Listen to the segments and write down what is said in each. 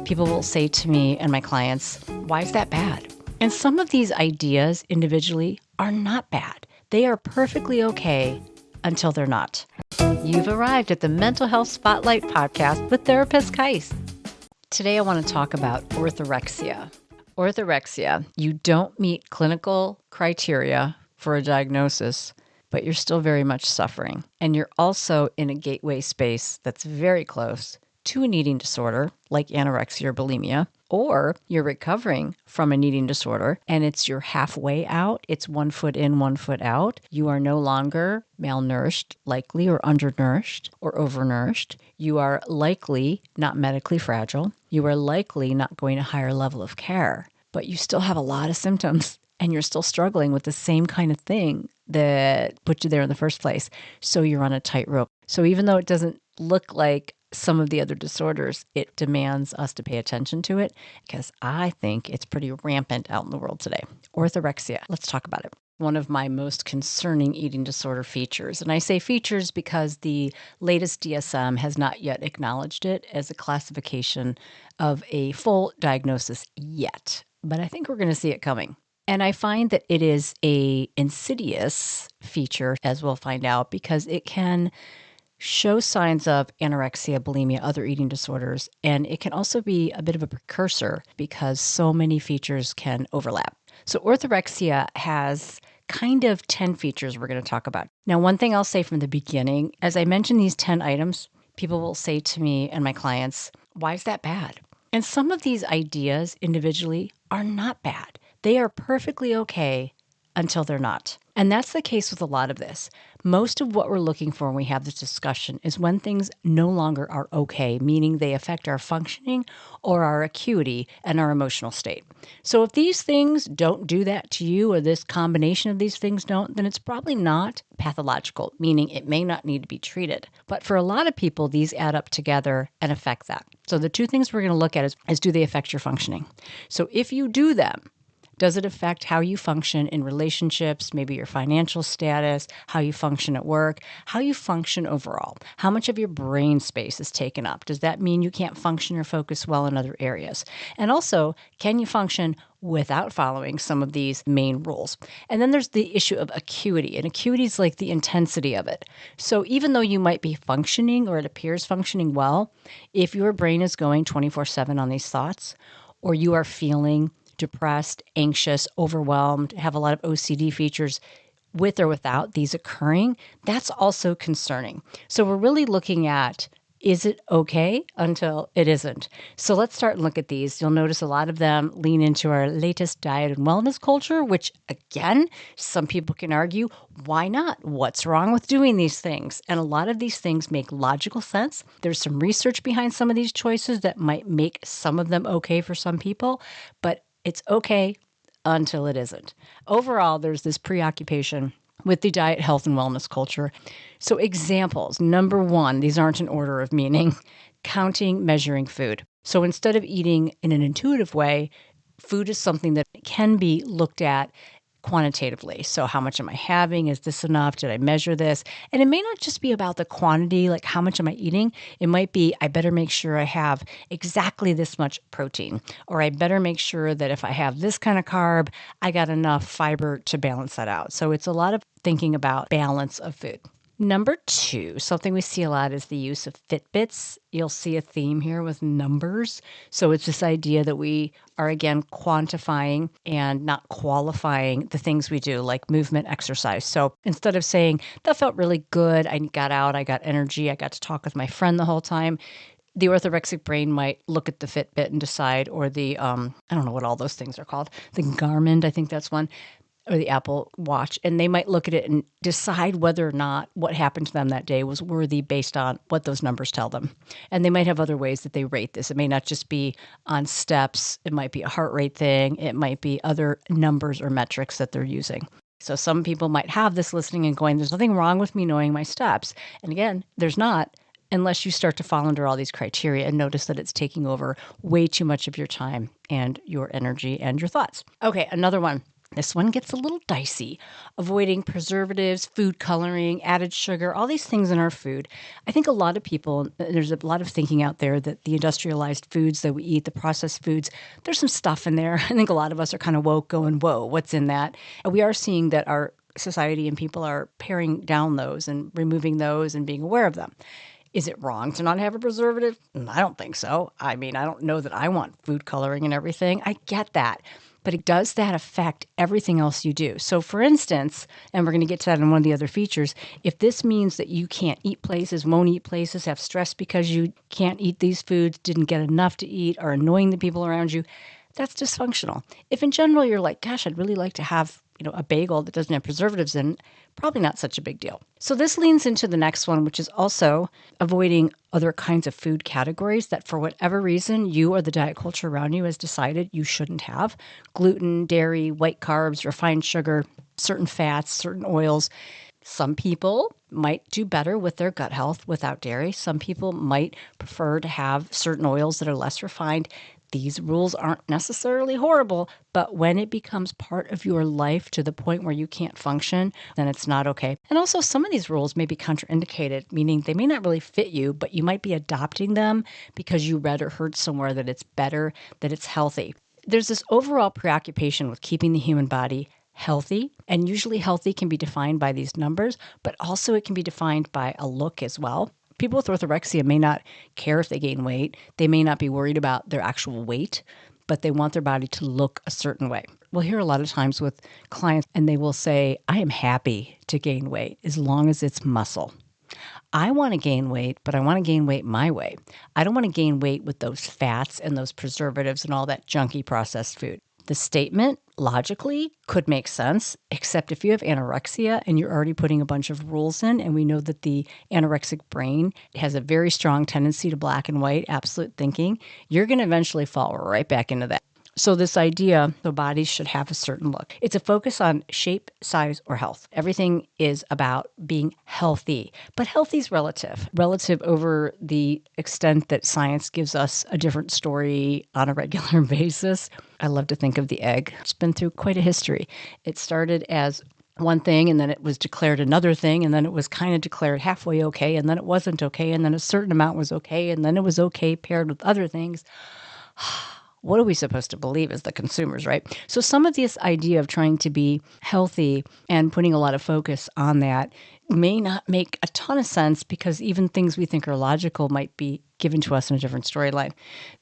People will say to me and my clients, why is that bad? And some of these ideas individually are not bad. They are perfectly okay until they're not. You've arrived at the Mental Health Spotlight podcast with therapist Kais. Today I want to talk about orthorexia. Orthorexia, you don't meet clinical criteria for a diagnosis, but you're still very much suffering. And you're also in a gateway space that's very close to an eating disorder like anorexia or bulimia, or you're recovering from an eating disorder and it's your halfway out. It's 1 foot in, 1 foot out. You are no longer malnourished, likely, or undernourished or overnourished. You are likely not medically fragile. You are likely not going to a higher level of care, but you still have a lot of symptoms and you're still struggling with the same kind of thing that put you there in the first place. So you're on a tightrope. So even though it doesn't look like some of the other disorders, it demands us to pay attention to it because I think it's pretty rampant out in the world today. Orthorexia. Let's talk about it. One of my most concerning eating disorder features. And I say features because the latest DSM has not yet acknowledged it as a classification of a full diagnosis yet. But I think we're going to see it coming. And I find that it is a insidious feature, as we'll find out, because it can show signs of anorexia, bulimia, other eating disorders, and it can also be a bit of a precursor because so many features can overlap. So orthorexia has kind of 10 features we're going to talk about. Now, one thing I'll say from the beginning, as I mention these 10 items, people will say to me and my clients, why is that bad? And some of these ideas individually are not bad. They are perfectly okay until they're not. And that's the case with a lot of this. Most of what we're looking for when we have this discussion is when things no longer are okay, meaning they affect our functioning or our acuity and our emotional state. So if these things don't do that to you, or this combination of these things don't, then it's probably not pathological, meaning it may not need to be treated. But for a lot of people, these add up together and affect that. So the two things we're going to look at is do they affect your functioning? So if you do them, does it affect how you function in relationships, maybe your financial status, how you function at work, how you function overall? How much of your brain space is taken up? Does that mean you can't function or focus well in other areas? And also, can you function without following some of these main rules? And then there's the issue of acuity, and acuity is like the intensity of it. So even though you might be functioning or it appears functioning well, if your brain is going 24/7 on these thoughts, or you are feeling depressed, anxious, overwhelmed, have a lot of OCD features with or without these occurring, that's also concerning. So we're really looking at, is it okay until it isn't? So let's start and look at these. You'll notice a lot of them lean into our latest diet and wellness culture, which again, some people can argue, why not? What's wrong with doing these things? And a lot of these things make logical sense. There's some research behind some of these choices that might make some of them okay for some people, but it's okay until it isn't. Overall, there's this preoccupation with the diet, health, and wellness culture. So examples, number one, these aren't in order of meaning, counting, measuring food. So instead of eating in an intuitive way, food is something that can be looked at quantitatively. So how much am I having? Is this enough? Did I measure this? And it may not just be about the quantity, like how much am I eating? It might be, I better make sure I have exactly this much protein, or I better make sure that if I have this kind of carb, I got enough fiber to balance that out. So it's a lot of thinking about balance of food. Number two, something we see a lot is the use of Fitbits. You'll see a theme here with numbers. So it's this idea that we are, again, quantifying and not qualifying the things we do, like movement, exercise. So instead of saying, that felt really good, I got out, I got energy, I got to talk with my friend the whole time, the orthorexic brain might look at the Fitbit and decide, or the, I don't know what all those things are called, the Garmin, I think that's one, or the Apple Watch, and they might look at it and decide whether or not what happened to them that day was worthy based on what those numbers tell them. And they might have other ways that they rate this. It may not just be on steps. It might be a heart rate thing. It might be other numbers or metrics that they're using. So some people might have this listening and going, there's nothing wrong with me knowing my steps. And again, there's not, unless you start to fall under all these criteria and notice that it's taking over way too much of your time and your energy and your thoughts. Okay, another one. This one gets a little dicey. Avoiding preservatives, food coloring, added sugar, all these things in our food. I think a lot of people, there's a lot of thinking out there that the industrialized foods that we eat, the processed foods, there's some stuff in there. I think a lot of us are kind of woke going, whoa, what's in that? And we are seeing that our society and people are paring down those and removing those and being aware of them. Is it wrong to not have a preservative? I don't think so. I mean, I don't know that I want food coloring and everything. I get that. But does that affect everything else you do? So for instance, and we're going to get to that in one of the other features, if this means that you can't eat places, won't eat places, have stress because you can't eat these foods, didn't get enough to eat, are annoying the people around you, that's dysfunctional. If in general you're like, gosh, I'd really like to have a bagel that doesn't have preservatives in, probably not such a big deal. So this leans into the next one, which is also avoiding other kinds of food categories that for whatever reason you or the diet culture around you has decided you shouldn't have. Gluten, dairy, white carbs, refined sugar, certain fats, certain oils. Some people might do better with their gut health without dairy. Some people might prefer to have certain oils that are less refined. These rules aren't necessarily horrible, but when it becomes part of your life to the point where you can't function, then it's not okay. And also, some of these rules may be contraindicated, meaning they may not really fit you, but you might be adopting them because you read or heard somewhere that it's better, that it's healthy. There's this overall preoccupation with keeping the human body healthy, and usually healthy can be defined by these numbers, but also it can be defined by a look as well. People with orthorexia may not care if they gain weight. They may not be worried about their actual weight, but they want their body to look a certain way. We'll hear a lot of times with clients, and they will say, I am happy to gain weight as long as it's muscle. I want to gain weight, but I want to gain weight my way. I don't want to gain weight with those fats and those preservatives and all that junky processed food. The statement logically could make sense, except if you have anorexia and you're already putting a bunch of rules in, and we know that the anorexic brain has a very strong tendency to black and white, absolute thinking, you're going to eventually fall right back into that. So this idea, the bodies should have a certain look. It's a focus on shape, size, or health. Everything is about being healthy, but healthy is relative over the extent that science gives us a different story on a regular basis. I love to think of the egg. It's been through quite a history. It started as one thing, and then it was declared another thing, and then it was kind of declared halfway okay, and then it wasn't okay, and then a certain amount was okay, and then it was okay paired with other things. What are we supposed to believe as the consumers, right? So some of this idea of trying to be healthy and putting a lot of focus on that may not make a ton of sense because even things we think are logical might be given to us in a different storyline.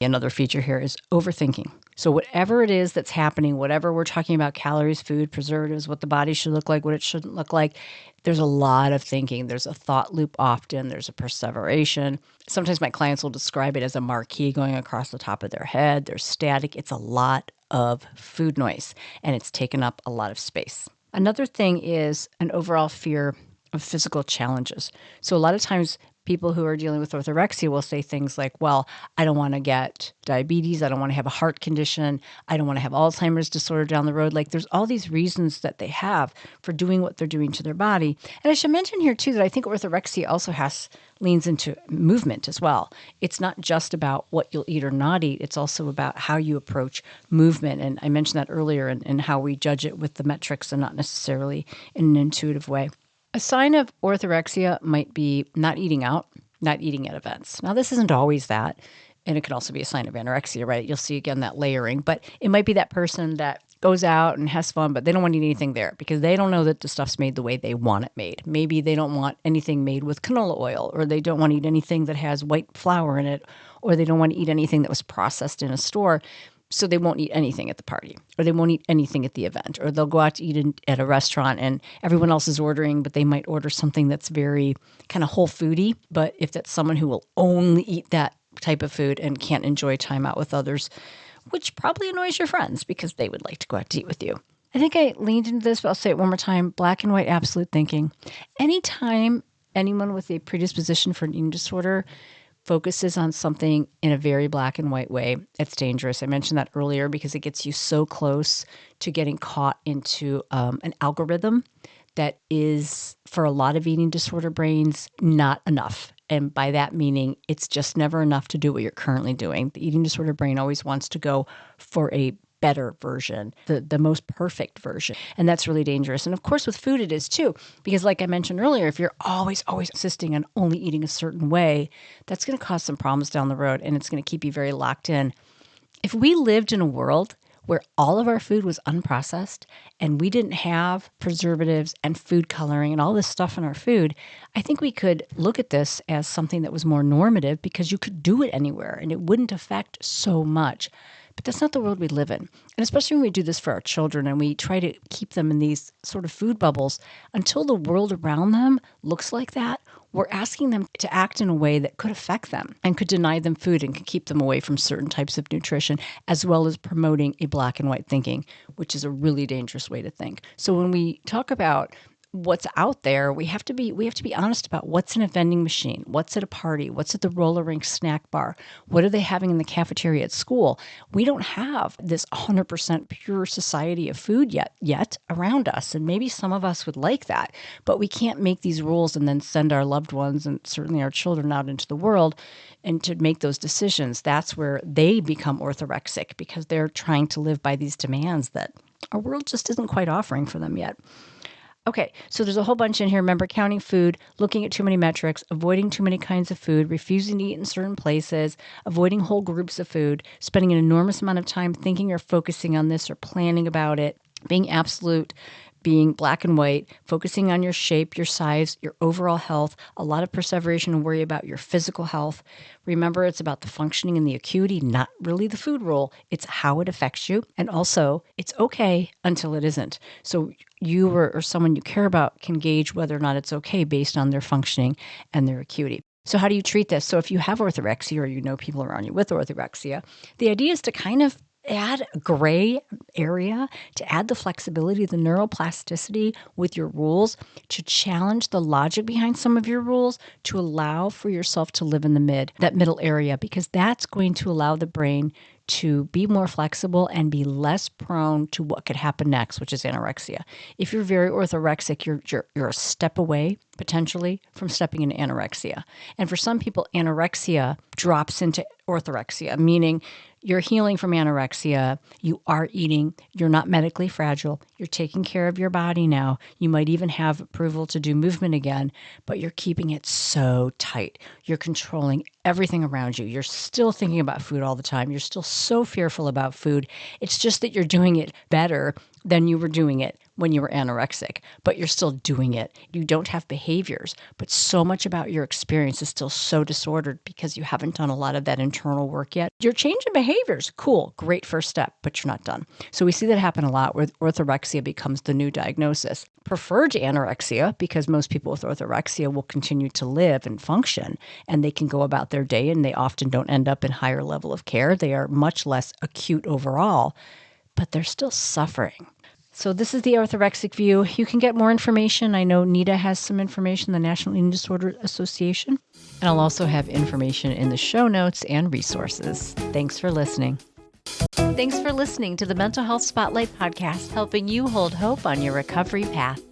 Another feature here is overthinking. So whatever it is that's happening, whatever we're talking about, calories, food, preservatives, what the body should look like, what it shouldn't look like, there's a lot of thinking. There's a thought loop often. There's a perseveration. Sometimes my clients will describe it as a marquee going across the top of their head. There's static. It's a lot of food noise, and it's taken up a lot of space. Another thing is an overall fear of physical challenges. So a lot of times people who are dealing with orthorexia will say things like, well, I don't want to get diabetes. I don't want to have a heart condition. I don't want to have Alzheimer's disorder down the road. Like there's all these reasons that they have for doing what they're doing to their body. And I should mention here too that I think orthorexia also leans into movement as well. It's not just about what you'll eat or not eat. It's also about how you approach movement. And I mentioned that earlier and how we judge it with the metrics and not necessarily in an intuitive way. A sign of orthorexia might be not eating out, not eating at events. Now, this isn't always that, and it could also be a sign of anorexia, right? You'll see, again, that layering, but it might be that person that goes out and has fun, but they don't want to eat anything there because they don't know that the stuff's made the way they want it made. Maybe they don't want anything made with canola oil, or they don't want to eat anything that has white flour in it, or they don't want to eat anything that was processed in a store. So they won't eat anything at the party, or they won't eat anything at the event, or they'll go out to eat at a restaurant and everyone else is ordering, but they might order something that's very kind of whole foody. But if that's someone who will only eat that type of food and can't enjoy time out with others, which probably annoys your friends because they would like to go out to eat with you. I think I leaned into this, but I'll say it one more time. Black and white absolute thinking. Anytime anyone with a predisposition for an eating disorder focuses on something in a very black and white way, it's dangerous. I mentioned that earlier because it gets you so close to getting caught into an algorithm that is, for a lot of eating disorder brains, not enough. And by that meaning, it's just never enough to do what you're currently doing. The eating disorder brain always wants to go for a better version, the most perfect version. And that's really dangerous. And of course, with food, it is too, because like I mentioned earlier, if you're always insisting on only eating a certain way, that's going to cause some problems down the road, and it's going to keep you very locked in. If we lived in a world where all of our food was unprocessed and we didn't have preservatives and food coloring and all this stuff in our food, I think we could look at this as something that was more normative because you could do it anywhere and it wouldn't affect so much. But that's not the world we live in. And especially when we do this for our children and we try to keep them in these sort of food bubbles, until the world around them looks like that, we're asking them to act in a way that could affect them and could deny them food and could keep them away from certain types of nutrition, as well as promoting a black and white thinking, which is a really dangerous way to think. So when we talk about what's out there, we have to be honest about what's in a vending machine, what's at a party, what's at the roller rink snack bar, what are they having in the cafeteria at school. We don't have this 100% pure society of food yet around us, and maybe some of us would like that, but we can't make these rules and then send our loved ones and certainly our children out into the world and to make those decisions. That's where they become orthorexic, because they're trying to live by these demands that our world just isn't quite offering for them yet. Okay, so there's a whole bunch in here. Remember, counting food, looking at too many metrics, avoiding too many kinds of food, refusing to eat in certain places, avoiding whole groups of food, spending an enormous amount of time thinking or focusing on this or planning about it, being absolute, being black and white, focusing on your shape, your size, your overall health, a lot of perseveration and worry about your physical health. Remember, it's about the functioning and the acuity, not really the food rule. It's how it affects you. And also, it's okay until it isn't. So you or someone you care about can gauge whether or not it's okay based on their functioning and their acuity. So how do you treat this? So if you have orthorexia or you know people around you with orthorexia, the idea is to kind of add a gray area, to add the flexibility, the neuroplasticity with your rules, to challenge the logic behind some of your rules, to allow for yourself to live in that middle area, because that's going to allow the brain to be more flexible and be less prone to what could happen next, which is anorexia. If you're very orthorexic, you're a step away, potentially, from stepping into anorexia. And for some people, anorexia drops into orthorexia, meaning you're healing from anorexia, you are eating, you're not medically fragile, you're taking care of your body now, you might even have approval to do movement again, but you're keeping it so tight. You're controlling everything around you. You're still thinking about food all the time. You're still so fearful about food. It's just that you're doing it better than you were doing it when you were anorexic, but you're still doing it. You don't have behaviors, but so much about your experience is still so disordered because you haven't done a lot of that internal work yet. You're changing behaviors. Cool, great first step, but you're not done. So we see that happen a lot where orthorexia becomes the new diagnosis. Preferred to anorexia, because most people with orthorexia will continue to live and function, and they can go about their day, and they often don't end up in higher level of care. They are much less acute overall, but they're still suffering. So this is the orthorexic view. You can get more information. I know Nita has some information, the National Eating Disorder Association. And I'll also have information in the show notes and resources. Thanks for listening. Thanks for listening to the Mental Health Spotlight podcast, helping you hold hope on your recovery path.